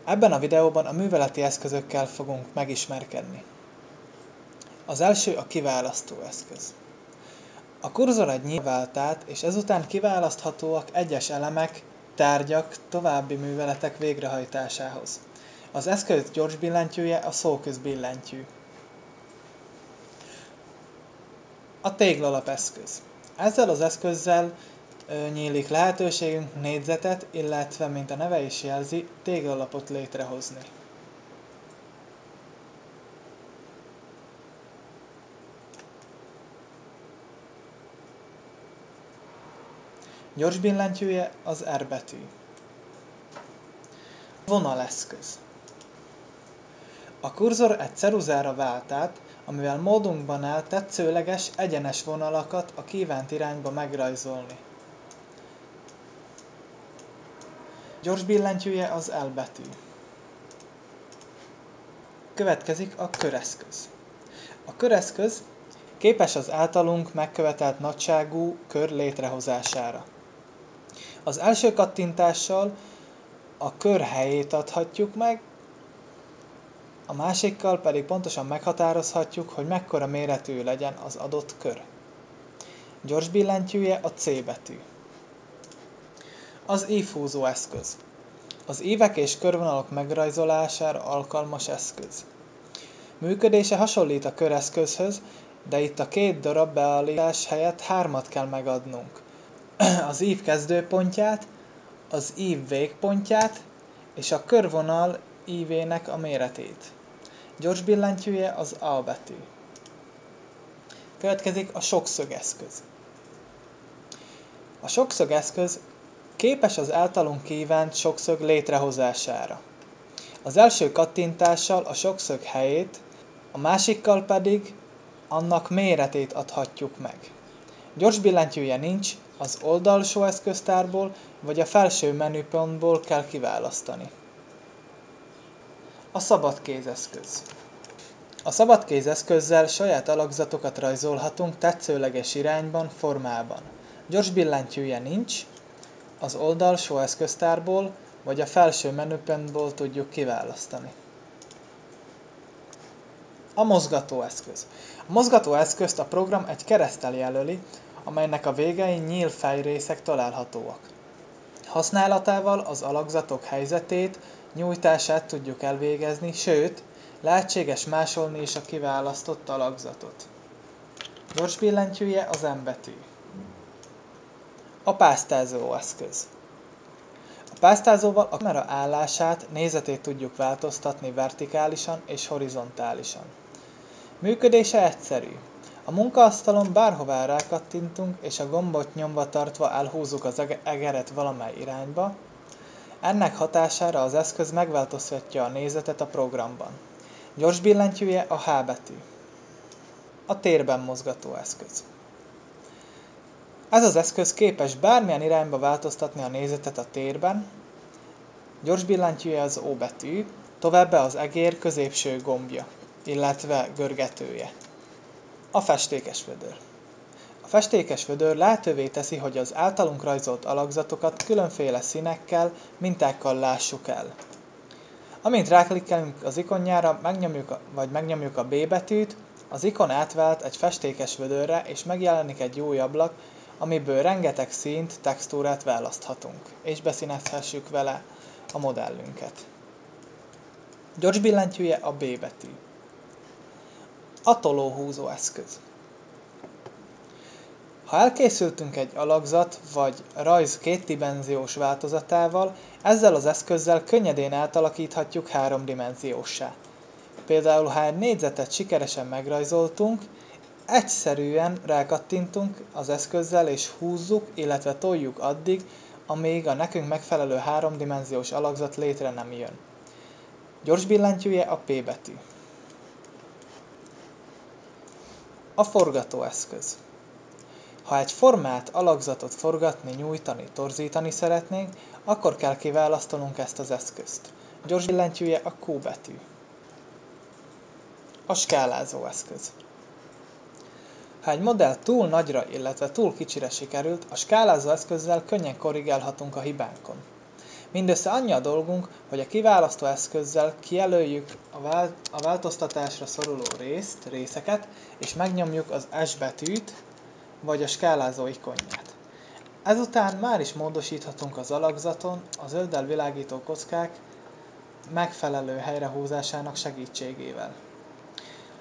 Ebben a videóban a műveleti eszközökkel fogunk megismerkedni. Az első a kiválasztó eszköz. A kurzor egy nyilvánvaltát, és ezután kiválaszthatóak egyes elemek, tárgyak további műveletek végrehajtásához. Az eszköz gyors billentyűje a szóközbillentyű. A téglalapeszköz. Ezzel az eszközzel nyílik lehetőségünk négyzetet, illetve, mint a neve is jelzi, téglalapot létrehozni. Gyors billentyűje az R betű. Vonaleszköz. A kurzor egy ceruzára vált át, amivel módunkban áll tetszőleges, egyenes vonalakat a kívánt irányba megrajzolni. Gyors billentyűje az L betű. Következik a köreszköz. A köreszköz képes az általunk megkövetelt nagyságú kör létrehozására. Az első kattintással a kör helyét adhatjuk meg, a másikkal pedig pontosan meghatározhatjuk, hogy mekkora méretű legyen az adott kör. Gyors billentyűje a C betű. Az ívhúzó eszköz. Az ívek és körvonalak megrajzolására alkalmas eszköz. Működése hasonlít a köreszközhöz, de itt a két darab beállítás helyett 3-at kell megadnunk. Az ív kezdőpontját, az ív végpontját és a körvonal ívének a méretét. Gyors billentyűje az A betű. Következik a sokszögeszköz. A sokszögeszköz képes az általunk kívánt sokszög létrehozására. Az első kattintással a sokszög helyét, a másikkal pedig annak méretét adhatjuk meg. Gyors billentyűje nincs, az oldalsó eszköztárból vagy a felső menüpontból kell kiválasztani. A szabadkézeszköz. A szabadkézeszközzel saját alakzatokat rajzolhatunk tetszőleges irányban, formában. Gyors billentyűje nincs, az oldalsó eszköztárból vagy a felső menüpontból tudjuk kiválasztani. A mozgatóeszköz. A mozgatóeszközt a program egy kereszttel jelöli, amelynek a végein nyílfejrészek találhatóak. Használatával az alakzatok helyzetét, nyújtását tudjuk elvégezni, sőt, lehetséges másolni is a kiválasztott alakzatot. Gyors billentyűje az M betű. A pásztázó eszköz. A pásztázóval a kamera állását, nézetét tudjuk változtatni vertikálisan és horizontálisan. Működése egyszerű. A munkaasztalon bárhová rákattintunk, és a gombot nyomva tartva elhúzzuk az egeret valamely irányba. Ennek hatására az eszköz megváltoztatja a nézetet a programban. Gyors billentyűje a H betű. A térben mozgató eszköz. Ez az eszköz képes bármilyen irányba változtatni a nézetet a térben. Gyors billentyűje az O betű, továbbá az egér középső gombja, illetve görgetője. A festékes vödör. A festékes vödör lehetővé teszi, hogy az általunk rajzolt alakzatokat különféle színekkel, mintákkal lássuk el. Amint ráklikkelünk az ikonjára, megnyomjuk a B betűt, az ikon átvált egy festékes vödörre, és megjelenik egy új ablak, amiből rengeteg színt, textúrát választhatunk, és beszínezhessük vele a modellünket. Gyors billentyűje a B betű. A tolóhúzó eszköz. Ha elkészültünk egy alakzat vagy rajz kétdimenziós változatával, ezzel az eszközzel könnyedén átalakíthatjuk háromdimenzióssá. Például, ha egy négyzetet sikeresen megrajzoltunk, egyszerűen rákattintunk az eszközzel és húzzuk, illetve toljuk addig, amíg a nekünk megfelelő háromdimenziós alakzat létre nem jön. Gyors billentyűje a P betű. A forgatóeszköz. Ha egy formát, alakzatot forgatni, nyújtani, torzítani szeretnénk, akkor kell kiválasztanunk ezt az eszközt. Gyors billentyűje a Q betű. A skálázó eszköz. Ha egy modell túl nagyra, illetve túl kicsire sikerült, a skálázó eszközzel könnyen korrigálhatunk a hibánkon. Mindössze annyi a dolgunk, hogy a kiválasztó eszközzel kijelöljük a változtatásra szoruló részeket, és megnyomjuk az S betűt, vagy a skálázó ikonját. Ezután már is módosíthatunk az alakzaton a zölddel világító kockák megfelelő helyrehúzásának segítségével.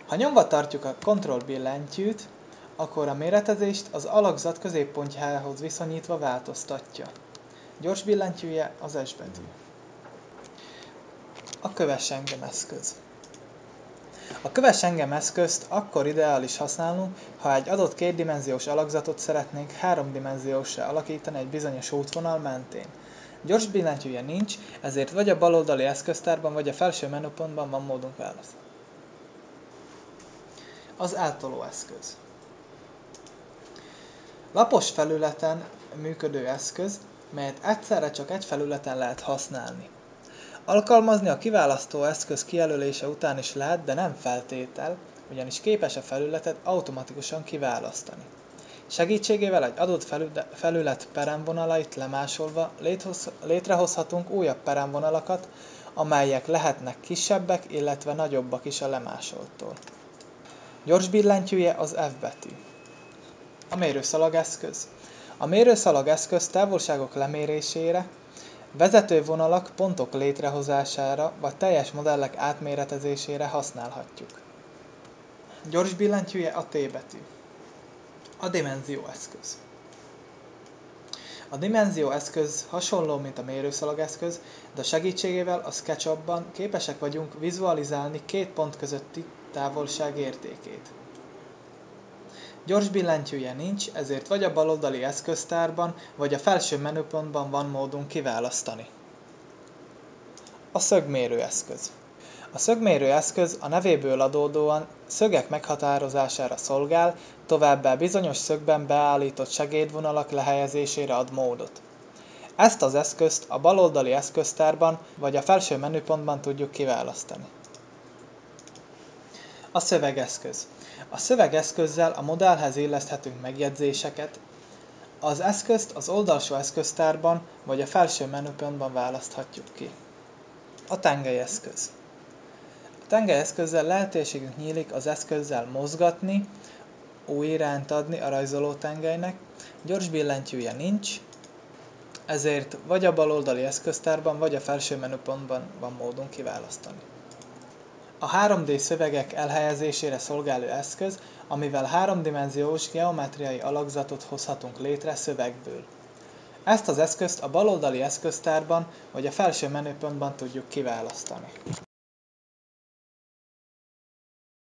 Ha nyomva tartjuk a Ctrl billentyűt, akkor a méretezést az alakzat középpontjához viszonyítva változtatja. Gyors billentyűje az S betű. A köves engem eszköz. A köves engem eszközt akkor ideális használnunk, ha egy adott kétdimenziós alakzatot szeretnénk háromdimenzióssá alakítani egy bizonyos útvonal mentén. Gyors billentyűje nincs, ezért vagy a baloldali eszköztárban, vagy a felső menüpontban van módunk választani. Az eltoló eszköz. Lapos felületen működő eszköz, melyet egyszerre csak egy felületen lehet használni. Alkalmazni a kiválasztó eszköz kijelölése után is lehet, de nem feltétel, ugyanis képes a felületet automatikusan kiválasztani. Segítségével egy adott felület peremvonalait lemásolva létrehozhatunk újabb peremvonalakat, amelyek lehetnek kisebbek, illetve nagyobbak is a lemásoltól. Gyors billentyűje az F betű. A mérőszalag eszköz. A mérőszalag eszköz távolságok lemérésére, vezetővonalak, pontok létrehozására vagy teljes modellek átméretezésére használhatjuk. Gyors billentyűje a T betű. A dimenzió eszköz. A dimenzió eszköz hasonló, mint a mérőszalag eszköz, de a segítségével a SketchUp-ban képesek vagyunk vizualizálni két pont közötti távolság értékét. Gyors billentyűje nincs, ezért vagy a baloldali eszköztárban, vagy a felső menüpontban van módunk kiválasztani. A szögmérő eszköz. A szögmérő eszköz a nevéből adódóan szögek meghatározására szolgál, továbbá bizonyos szögben beállított segédvonalak lehelyezésére ad módot. Ezt az eszközt a baloldali eszköztárban vagy a felső menüpontban tudjuk kiválasztani. A szövegeszköz. A szövegeszközzel a modellhez illeszthetünk megjegyzéseket. Az eszközt az oldalsó eszköztárban vagy a felső menüpontban választhatjuk ki. A tengelyeszköz. A tengelyeszközzel lehetőségünk nyílik az eszközzel mozgatni, új irányt adni a rajzoló tengelynek, gyors billentyűje nincs, ezért vagy a baloldali eszköztárban, vagy a felső menüpontban van módunk kiválasztani. A 3D szövegek elhelyezésére szolgáló eszköz, amivel háromdimenziós geometriai alakzatot hozhatunk létre szövegből. Ezt az eszközt a baloldali eszköztárban vagy a felső menüpontban tudjuk kiválasztani.